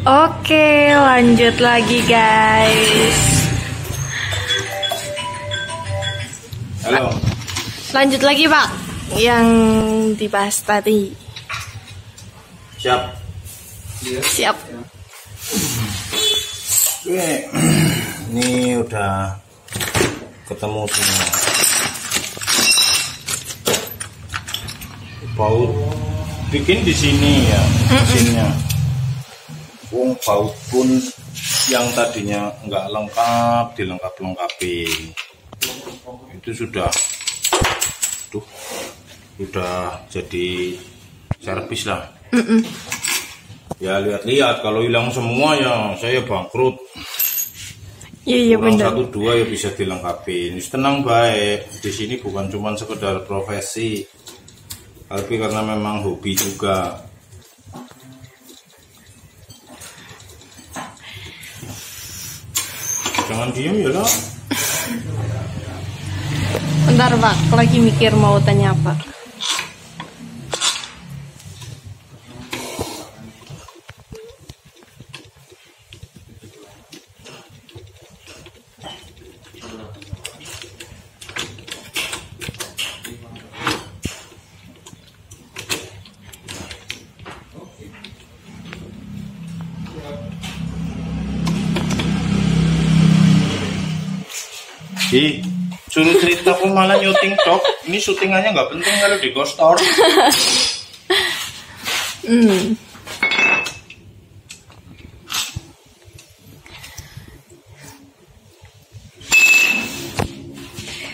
Oke, lanjut lagi guys. Halo. Lanjut lagi Pak, yang dibahas tadi. Siap. Siap. Oke, ini udah ketemu semua. Baut bikin di sini ya, mesinnya. Wong baut pun yang tadinya nggak lengkap dilengkap-lengkapi. Itu sudah, udah jadi servis lah. Ya lihat-lihat, kalau hilang semua ya saya bangkrut. Iya benar. Satu dua ya bisa dilengkapi. Ini tenang baik. Di sini bukan cuma sekedar profesi, tapi karena memang hobi juga. Jangan diem ya lah. Bentar Pak, lagi mikir mau tanya apa. Suruh cerita aku malah nyuting tok. Ini syutingannya nggak penting kalau di Ghostor.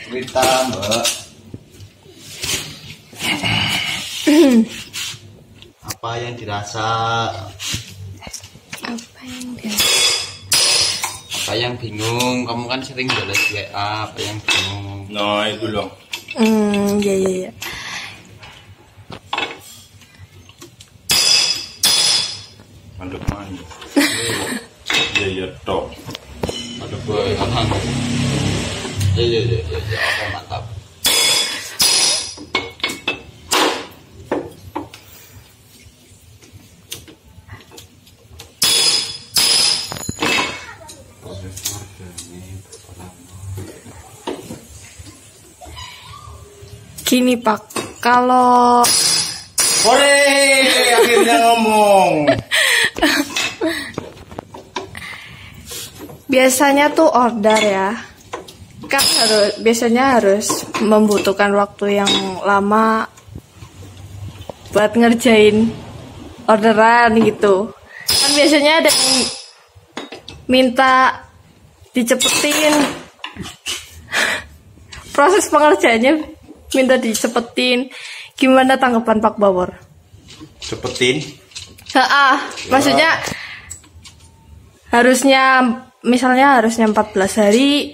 Cerita Mbak. Apa yang dirasa? Apa yang bingung? Kamu kan sering balas WA. Apa yang bingung? Nah itu loh. Iya. Mandek mana? Iya tok. Ada boy, aman. Iya. Oke, mantap. Gini Pak, kalau akhirnya ngomong. biasanya tuh order ya, kan biasanya harus membutuhkan waktu yang lama buat ngerjain orderan gitu. Kan biasanya ada yang minta dicepetin proses pengerjaannya, minta dicepetin. Gimana tanggapan Pak Bawor? Cepetin? Maksudnya harusnya misalnya harusnya 14 hari,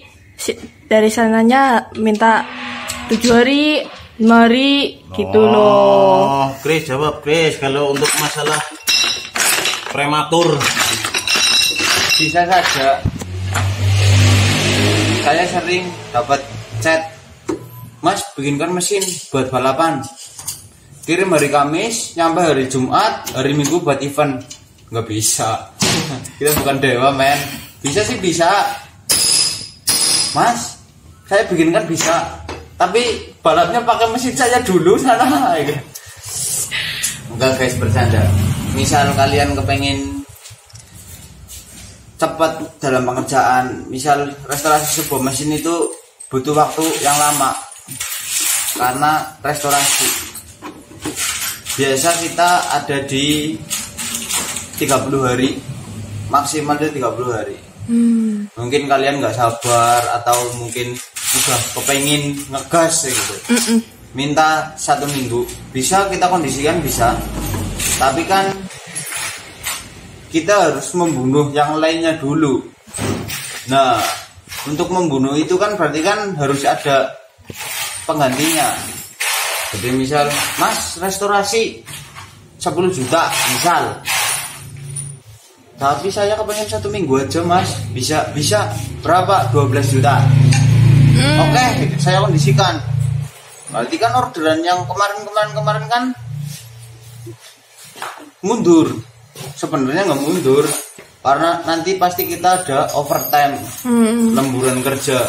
dari sananya minta 7 hari, 5 hari gitu loh. Chris jawab Chris, kalau untuk masalah prematur Bisa saja. Saya sering dapat chat, Mas bikinkan mesin buat balapan, kirim hari Kamis, nyampe hari Jumat, hari Minggu buat event. Nggak bisa. Kita bukan dewa men. Bisa sih bisa, Mas, saya bikinkan bisa, tapi balapnya pakai mesin saya dulu sana. Enggak guys, bercanda. Misal kalian kepengen cepat dalam pengerjaan, misal restorasi sebuah mesin itu butuh waktu yang lama karena restorasi. Biasa kita ada di 30 hari, maksimal itu 30 hari. Mungkin kalian nggak sabar atau mungkin udah kepengen ngegas gitu. Minta 1 minggu, bisa kita kondisikan, bisa. Tapi kan kita harus membunuh yang lainnya dulu. Nah, untuk membunuh itu kan berarti kan harus ada penggantinya. Jadi misal, Mas restorasi 10 juta misal, tapi saya kepengen 1 minggu aja Mas, bisa berapa? 12 juta. Oke, saya kondisikan. Berarti kan orderan yang kemarin kan mundur. sebenarnya nggak mundur karena nanti pasti kita ada overtime, lemburan kerja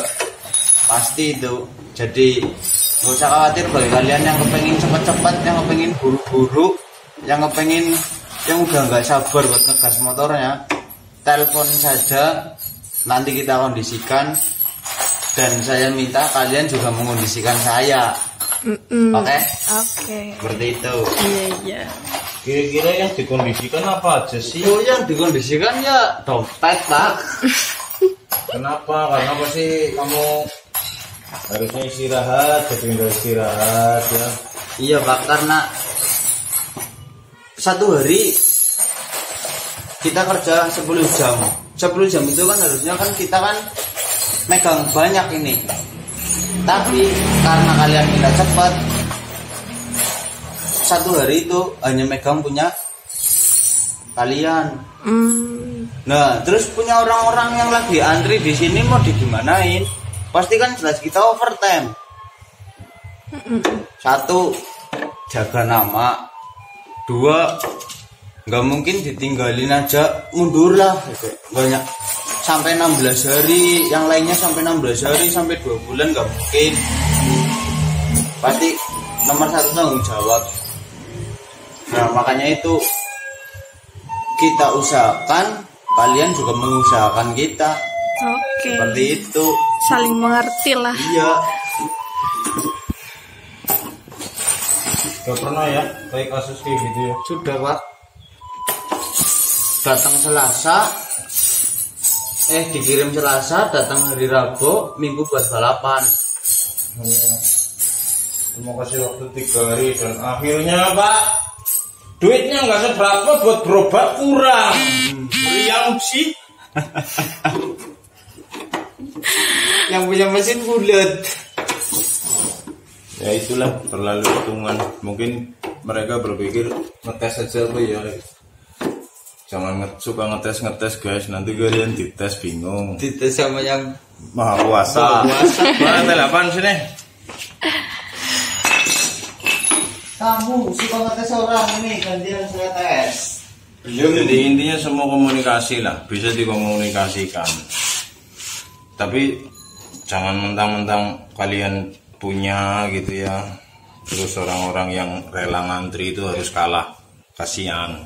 pasti itu. Jadi nggak usah khawatir bagi kalian yang kepengen cepat-cepat, yang kepengen buru-buru, yang kepengen yang udah nggak sabar buat ngegas motornya, telepon saja, nanti kita kondisikan. Dan saya minta kalian juga mengondisikan saya. Oke? Seperti itu. Iya. Kira-kira yang dikondisikan apa aja sih? Oh, yang dikondisikan ya dompet, Pak. Kenapa? Karena apa sih kamu harusnya istirahat, tapi nggak istirahat ya? Iya, Pak, karena satu hari kita kerja 10 jam. 10 jam itu kan harusnya kan kita kan megang banyak ini. Tapi karena kalian minta cepat, satu hari itu hanya megang punya kalian. Nah, terus punya orang-orang yang lagi antri di sini mau digimanain? Pasti kan jelas kita overtime. Satu, jaga nama. Dua, nggak mungkin ditinggalin aja, mundur lah. Banyak sampai 16 hari, yang lainnya sampai 16 hari, sampai 2 bulan nggak mungkin. Pasti nomor 1 tanggung jawab. Nah, makanya itu kita usahakan, kalian juga mengusahakan kita. Oke. Seperti itu. Saling mengerti lah. Iya. Gak pernah ya kayak kasus kayak gitu ya? Sudah, Pak. Datang Selasa, dikirim Selasa, datang hari Rabu, Minggu buat balapan. Terima kasih waktu 3 hari dan akhirnya Pak, duitnya nggak seberapa buat berobat kurang. Meriang sih. Yang punya mesin bulat. Ya itulah terlalu hitungan. Mungkin mereka berpikir ngetes aja apa ya. Jangan suka ngetes guys, nanti kalian dites bingung. Dites sama yang Maha kuasa. Mana telepon sini? Kamu suka ngetes orang ini, gantian saya tes. Jadi intinya semua komunikasi lah, bisa dikomunikasikan. Tapi jangan mentang-mentang kalian punya gitu ya, terus orang-orang yang rela ngantri itu harus kalah, kasihan.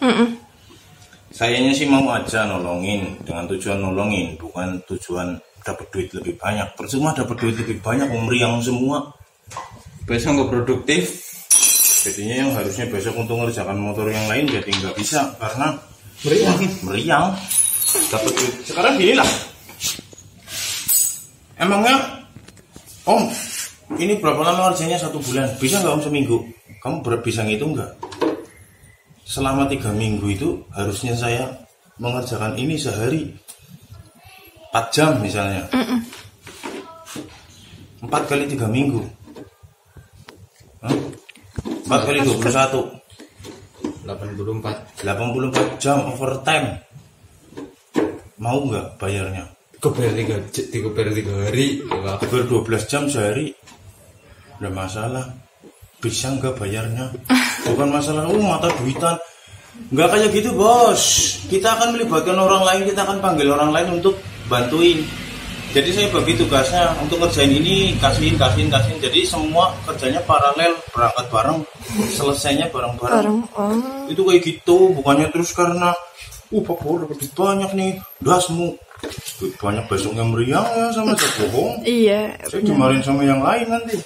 Sayanya sih mau aja nolongin dengan tujuan nolongin, bukan tujuan dapat duit lebih banyak. Percuma dapat duit lebih banyak, meriang semua. Besok nggak produktif. Jadinya yang harusnya besok untuk ngerjakan motor yang lain jadi nggak bisa karena meriang dapat duit. Sekarang gini lah, emangnya Om ini berapa lama kerjanya 1 bulan, bisa nggak Om seminggu? Kamu bisa ngitung nggak? Selama 3 minggu itu harusnya saya mengerjakan ini sehari 4 jam misalnya. 4 kali 3 minggu. 4 kali 21 84 jam overtime. Mau nggak bayarnya? Kebayar 3 hari, Kebayar 12 jam sehari. Udah masalah. Bisa nggak bayarnya? Bukan masalah mata duitan. Nggak kayak gitu bos. Kita akan melibatkan orang lain, kita akan panggil orang lain untuk bantuin. Jadi saya bagi tugasnya untuk kerjain ini, kasihin. Jadi semua kerjanya paralel, berangkat bareng, selesainya bareng-bareng. Itu kayak gitu, bukannya terus karena Pak Bo dapat duit banyak nih, dasmu duit banyak besoknya meriang ya sama saya bohong. Iya. Saya dimarahin sama yang lain nanti.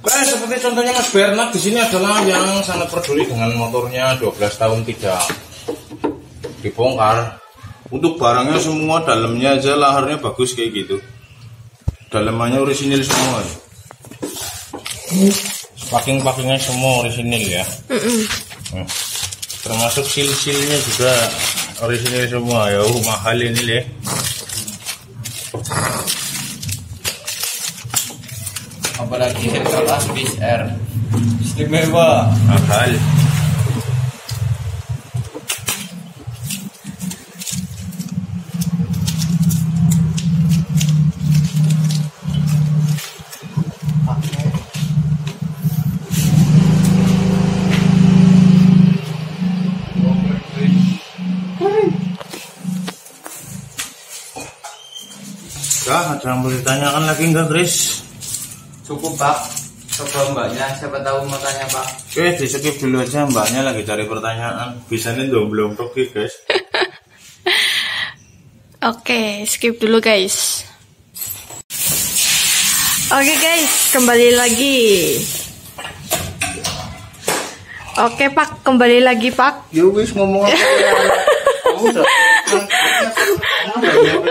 Seperti contohnya Mas Bernard di sini adalah yang sangat peduli dengan motornya, 12 tahun tidak dibongkar. Untuk barangnya semua, dalamnya aja laharnya bagus kayak gitu. Dalamannya orisinil semua. Packing-packingnya semua orisinil ya. Termasuk sil-silnya juga orisinil semua ya. Mahal ini deh. apalagi Central Aspis R istimewa mahal. Apakah ada yang mau ditanyakan lagi enggak, Chris? Cukup Pak, coba mbaknya, siapa tahu mau tanya Pak. Oke, di skip dulu aja, mbaknya lagi cari pertanyaan. Bisanya belum pergi, guys. Oke, skip dulu guys. Oke guys, kembali lagi. Oke Pak, kembali lagi Pak. Ya wis ngomong apa ya? Kamu udah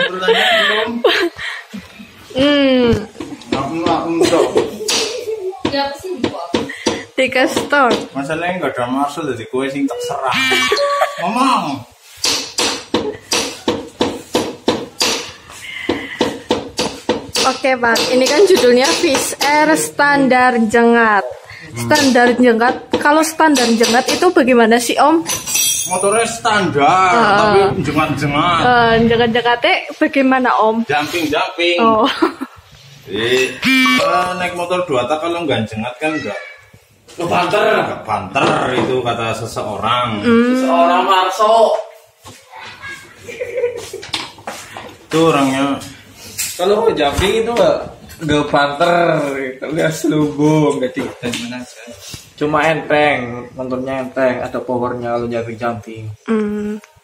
pertanyaan belum? Aku dong. Tiga store. Masalahnya nggak ada maksud jadi kue sing terserah. Ngomong. Oke Pak, ini kan judulnya Fish Air standar jengat. Standar jengat, kalau standar jengat itu bagaimana sih Om? Motornya standar, tapi jengat-jengat. Jengat-jengatnya bagaimana Om? Jumping. Oh. Naik motor 2 tak kalau nggak jengat kan nggak banter itu kata seseorang. Seorang Marso. Itu orangnya. Kalau jumping itu nggak banter, nggak selubung, nggak tingkat mana aja. Cuma enteng, motornya enteng, ada powernya kalau jumping.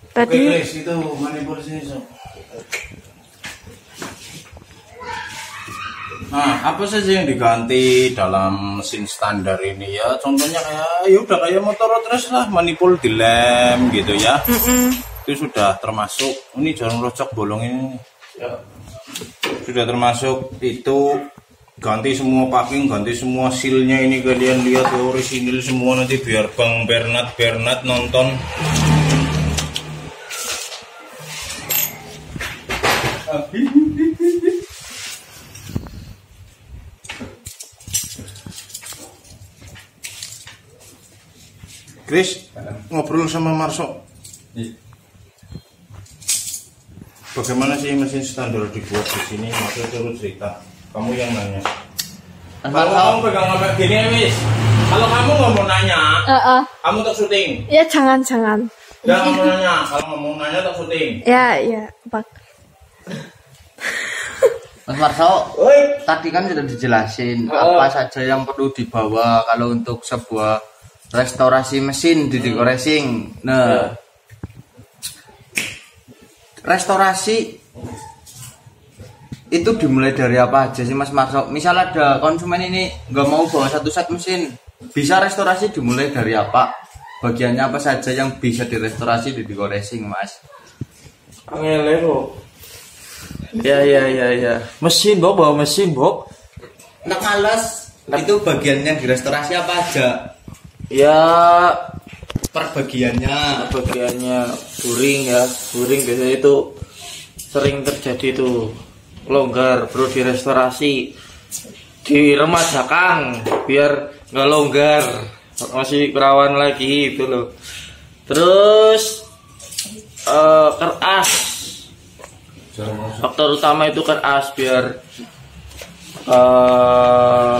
Tadi. Oke, Chris, itu manipulasinya so. Nah, apa saja yang diganti dalam mesin standar ini ya? Contohnya kayak motor road race lah, manipul di lem gitu ya. Itu sudah termasuk. Ini jarum rocok bolong ini. Ya. Sudah termasuk itu, ganti semua packing, ganti semua sealnya ini, kalian lihat ya, orisinil semua nanti biar Bang Bernat nonton. Chris, ngobrol sama Marso. Bagaimana sih mesin standar dibuat di sini? Maksudnya terus cerita. Kamu yang nanya. Kalau kamu pegang kamera gini, Wis. Kalau kamu nggak mau nanya, kamu tak syuting. Ya jangan. Jangan mau nanya. Kalau nggak mau nanya tak syuting. Ya Pak. Mas Marso, tadi kan sudah dijelasin apa saja yang perlu dibawa kalau untuk sebuah restorasi mesin di Diko Racing. Nah, restorasi itu dimulai dari apa aja sih Mas Marso? Misal ada konsumen ini nggak mau bawa satu set mesin, bisa restorasi dimulai dari apa? Bagiannya apa saja yang bisa direstorasi di Diko Racing, Mas? Angele kok. Ya. Mesin, bawa mesin, Bob. Nak males. Itu bagiannya direstorasi apa aja? Ya, Bagiannya buring biasanya itu sering terjadi tuh longgar, perlu direstorasi, diremajakan biar nggak longgar, masih perawan lagi itu loh. Terus keras, faktor utama itu keras biar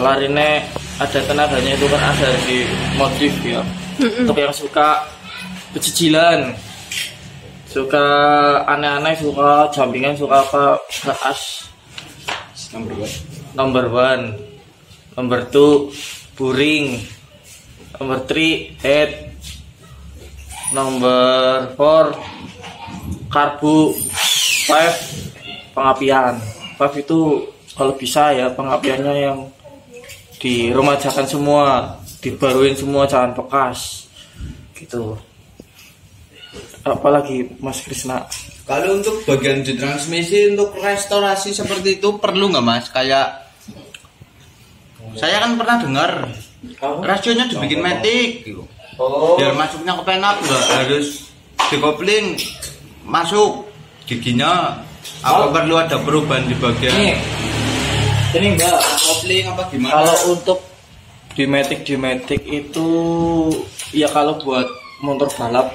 larinya ada tenaganya, itu kan ada di modif ya. Untuk yang suka pecicilan, suka aneh-aneh, suka jumpingan, suka apa, keras. Number 1, number 2 buring, number 3 head, number 4 karbu, 5 pengapian. 5 itu kalau bisa ya pengapiannya yang diremajakan semua, dibaruin semua, jangan bekas gitu. Apalagi Mas Krisna, kalau untuk bagian di transmisi untuk restorasi seperti itu perlu nggak Mas? Kayak saya kan pernah dengar rasionya dibikin matic gitu. Biar masuknya ke penak nggak harus dikopling masuk giginya. Apa perlu ada perubahan di bagian ini enggak kopling apa gimana? Kalau untuk di matic itu ya kalau buat motor balap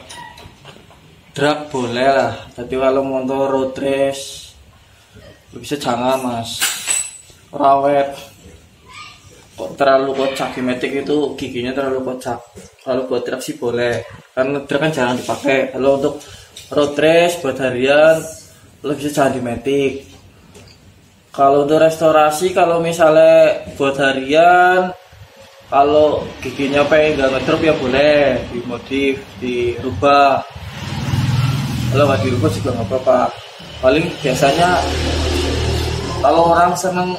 drag boleh lah, tapi kalau motor road race bisa jangan Mas, rawet kok terlalu kocak. Di matic itu giginya terlalu kocak. Kalau buat drag sih boleh, karena drag kan jarang dipakai. Kalau untuk road race buat harian lo bisa jangan di matic Kalau untuk restorasi, kalau misalnya buat harian, kalau giginya pengen nggak ngedrop ya boleh dimodif, dirubah. Kalau nggak dirubah juga nggak apa-apa. Paling biasanya kalau orang seneng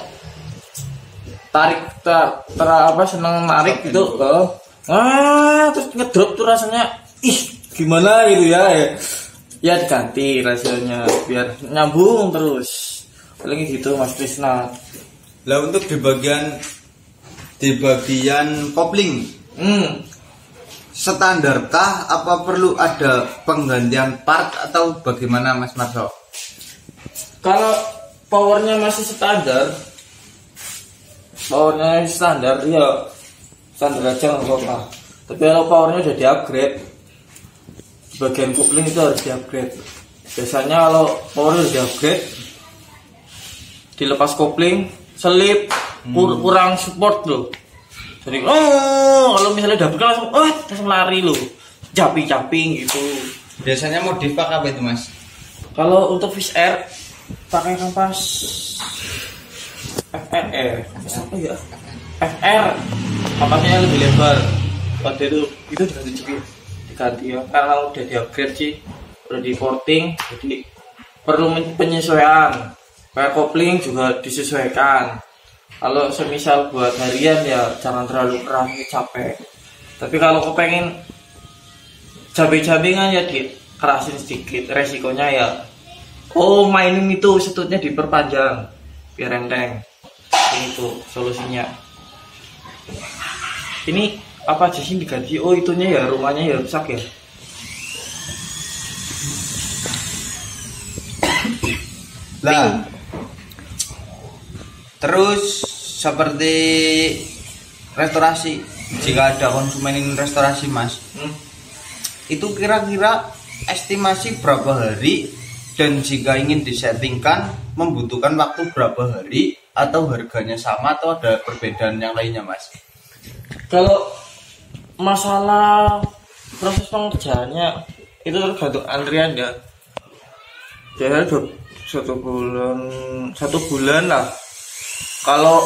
seneng narik gitu, terus ngedrop tuh rasanya, gimana gitu ya. Ya diganti rasanya biar nyambung terus. Paling gitu Mas Krisna. Lah untuk di bagian kopling, standarkah apa perlu ada penggantian part atau bagaimana Mas Marso? Kalau powernya masih standar ya standar aja nggak apa-apa. Tapi kalau powernya udah di-upgrade, bagian kopling itu harus di-upgrade. Biasanya kalau powernya udah di-upgrade, dilepas kopling, selip, kurang support loh. Jadi kalau misalnya udah buka langsung lari loh, capi-capi gitu. Biasanya modif apa itu Mas? Kalau untuk Fish Air pakai kampas FR, apa ya? FR, kampasnya lebih lebar. Pada itu diganti ya, karena udah di-upgrade sih, udah di-porting, jadi perlu penyesuaian. Kayak kopling juga disesuaikan. Kalau semisal buat harian ya jangan terlalu keras, capek. Tapi kalau kepengen cabai-cabingan ya dikerasin sedikit. Resikonya ya mainin itu setutnya diperpanjang biar enteng. Itu solusinya. Ini apa aja sih diganti? Itunya ya rumahnya ya rusak ya. Lah. Terus seperti restorasi, jika ada konsumen ingin restorasi Mas, itu kira-kira estimasi berapa hari, dan jika ingin disettingkan membutuhkan waktu berapa hari, atau harganya sama atau ada perbedaan yang lainnya Mas? Kalau masalah proses pengerjaannya itu tergantung antrian ya. Jadi 1 bulan lah. Kalau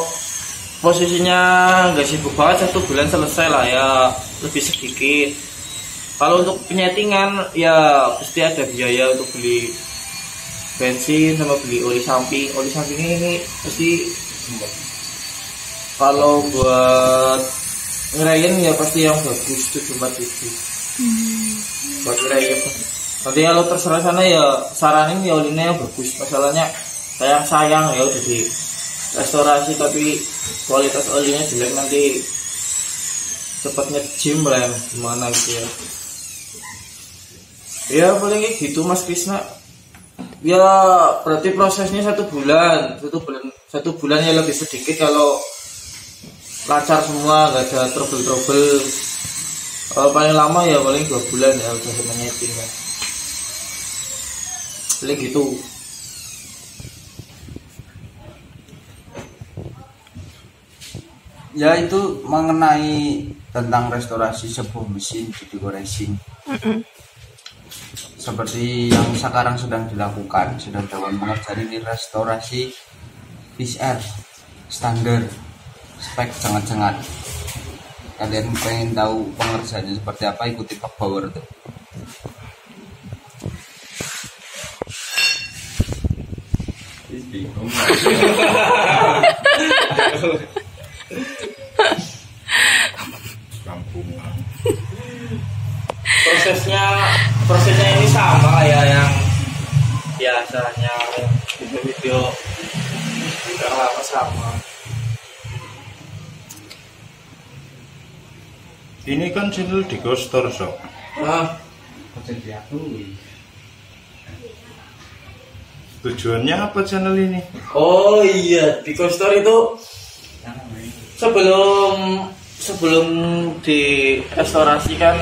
posisinya nggak sibuk banget 1 bulan selesai lah ya, lebih sedikit. Kalau untuk penyetingan ya pasti ada biaya untuk beli bensin sama beli oli samping. Oli samping ini pasti, kalau buat ngerayain ya pasti yang bagus 747 buat ngerayain. Nanti kalau terserah sana ya saranin ya olinya yang bagus. Masalahnya sayang ya udah di restorasi tapi kualitas olinya jelek, nanti cepat ngejim lah gimana gitu ya. Ya paling kayak gitu Mas Krisna. Ya berarti prosesnya 1 bulan ya, lebih sedikit kalau lancar semua, nggak ada trouble. Kalau paling lama ya paling 2 bulan ya udah menyeting ya. Paling gitu. Ya itu mengenai tentang restorasi sebuah mesin video racing. Seperti yang sekarang sedang dilakukan pengerjaan ini, restorasi Fish Air standar spek jangan-jangan. Kalian pengen tahu pengerjaannya seperti apa, ikuti Pak Power tuh. Prosesnya ini sama ya yang biasanya video yang lama sama. Ini kan channel di Ghostor Sob. Tujuannya apa channel ini? Oh iya, di Ghostor itu sebelum direstorasikan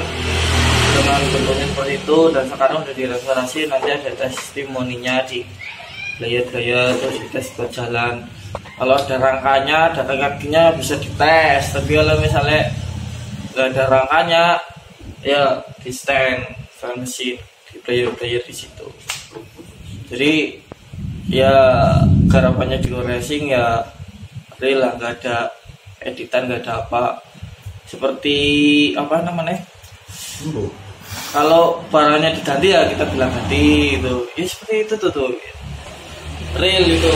dengan bentuknya seperti itu, dan sekarang udah direstorasi, nanti ada testimoninya di layar terus dites buat jalan. Kalau ada rangkanya, ada kakinya bisa dites, tapi kalau misalnya nggak ada rangkanya ya di stand mesin, di player di situ. Jadi ya garapannya di racing ya real lah, nggak ada editan, nggak ada apa, seperti apa namanya, kalau barangnya diganti ya kita bilang ganti itu ya, seperti itu tuh real itu.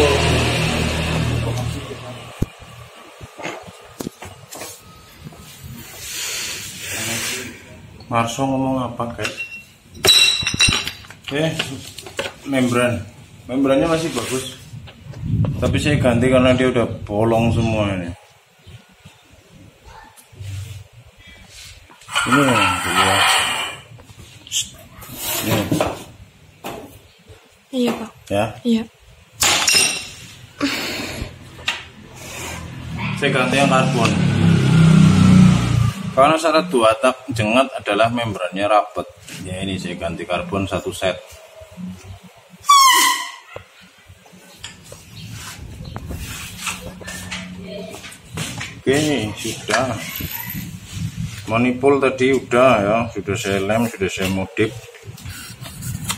Marso ngomong apa guys? Membrannya masih bagus, tapi saya ganti karena dia udah bolong semua ini. Ini ya. Ini. Iya Pak. Ya. Iya. Saya ganti yang karbon. Karena syarat 2 tak jengat adalah membrannya rapet. Ya ini saya ganti karbon 1 set. Oke, sudah. Manipul tadi udah ya, sudah saya lem, sudah saya modif.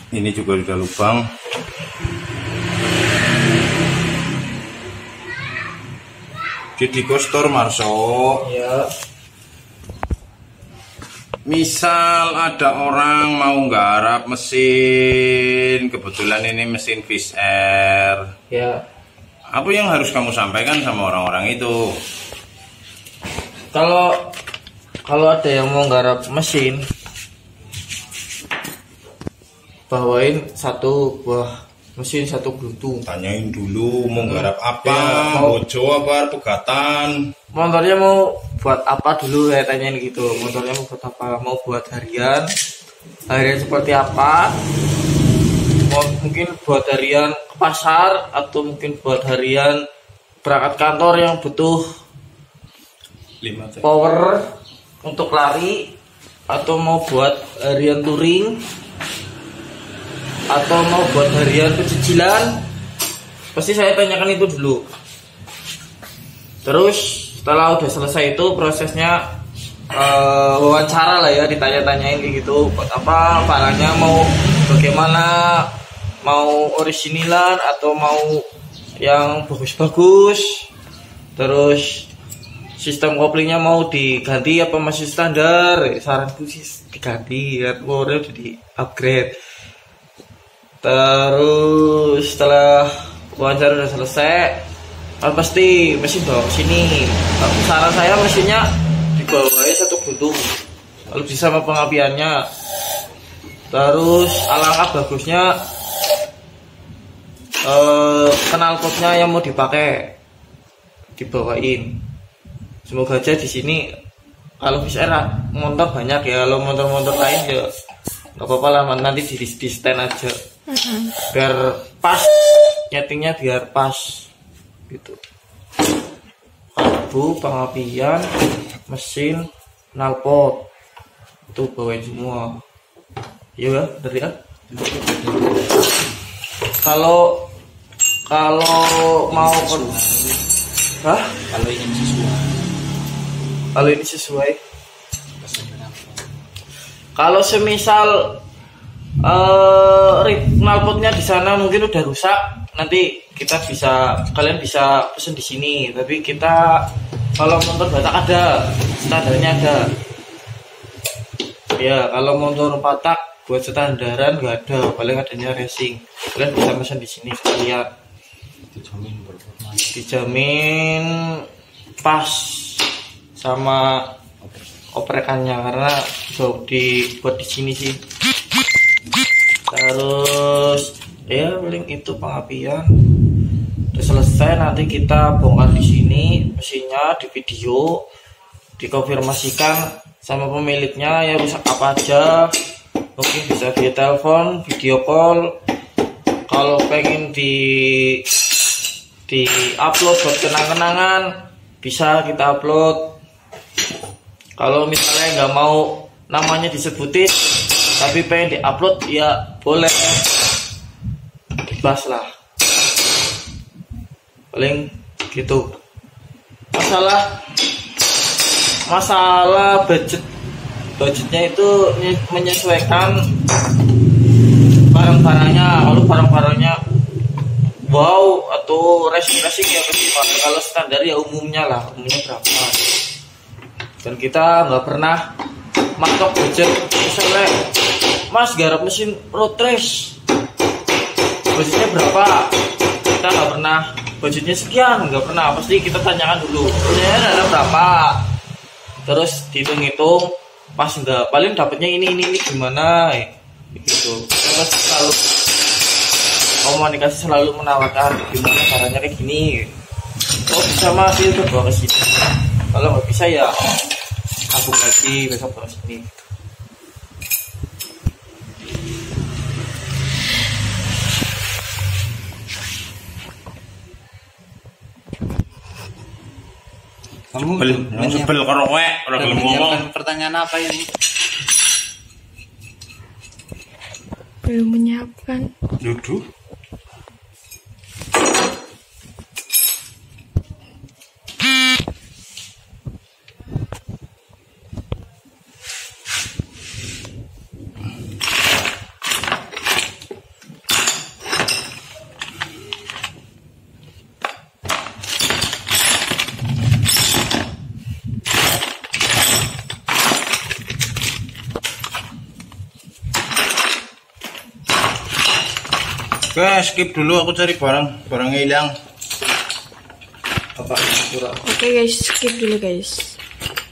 Ini juga sudah lubang. Jadi kostor Marso. Ya. Misal ada orang mau nggarap mesin, kebetulan ini mesin Fish Air. Ya. Apa yang harus kamu sampaikan sama orang-orang itu? Kalau ada yang mau nggarap mesin, bawain 1 buah mesin, 1 glutung. Tanyain dulu mau nggarap apa, Ya, bojo apa, pegatan. Motornya mau buat apa dulu, saya tanyain gitu. Motornya mau buat apa? Mau buat harian seperti apa? Mungkin buat harian ke pasar, atau mungkin buat harian berangkat kantor yang butuh 5 power untuk lari, atau mau buat harian touring, atau mau buat harian pecicilan. Pasti saya tanyakan itu dulu. Terus setelah udah selesai itu prosesnya wawancara lah ya, ditanya-tanyain kayak gitu, buat apa barangnya, mau bagaimana, mau originalan atau mau yang bagus-bagus. Terus sistem koplingnya mau diganti apa masih standar. Saranku sih diganti ya, udah di upgrade. Terus setelah wawancara udah selesai, pasti mesin bawa ke sini. Saran saya mesinnya dibawain 1 gulung, kalau bisa sama pengapiannya. Terus alangkah bagusnya knalpotnya yang mau dipakai dibawain. Semoga aja di sini kalau bisa motor banyak ya, kalau motor-motor lain ya nggak apa-apa lah, nanti di stand aja biar pas, nyetingnya biar pas gitu. Karbu, pengapian, mesin, knalpot itu bawain semua. Iya dari ya. Kalau mau kalau ini sesuai, kalau semisal knalpotnya di sana mungkin udah rusak, nanti kalian bisa pesen di sini. Tapi kita kalau motor Batak ada, standarnya ada. Ya kalau motor Batak buat standaran nggak ada, paling adanya racing. Kalian bisa pesen di sini sekalian. Dijamin pas sama oprekannya, karena dibuat di sini sih. Terus ya paling itu pengapian udah selesai. Nanti kita bongkar di sini mesinnya, di video dikonfirmasikan sama pemiliknya ya rusak apa aja. Mungkin bisa via telepon, video call. Kalau pengen di upload buat kenang-kenangan bisa kita upload. Kalau misalnya nggak mau namanya disebutin tapi pengen diupload ya boleh, bebas lah. Paling gitu. Masalah budgetnya itu menyesuaikan barang-barangnya. Kalau barang-barangnya wow atau racing ya festival. Kalau standar ya umumnya berapa. Dan kita nggak pernah matok budget. Misalnya Mas garap mesin road race budgetnya berapa, kita nggak pernah budgetnya sekian, nggak pernah. Pasti kita tanyakan dulu budgetnya ada berapa, terus dihitung-hitung pas nggak paling dapatnya ini gimana gitu. Terus selalu komunikasi, selalu menawarkan gimana caranya kayak gini. Oh bisa Mas, itu bawa ke sini. Kalau nggak bisa ya sambung lagi besok bawa sini. Kamu sebel karo kowe ora gelem ngomong. Pertanyaan apa ini? Belum menyiapkan. Duduk. Oke, skip dulu, aku cari barangnya hilang. Apa kurang? Oke guys, skip dulu guys.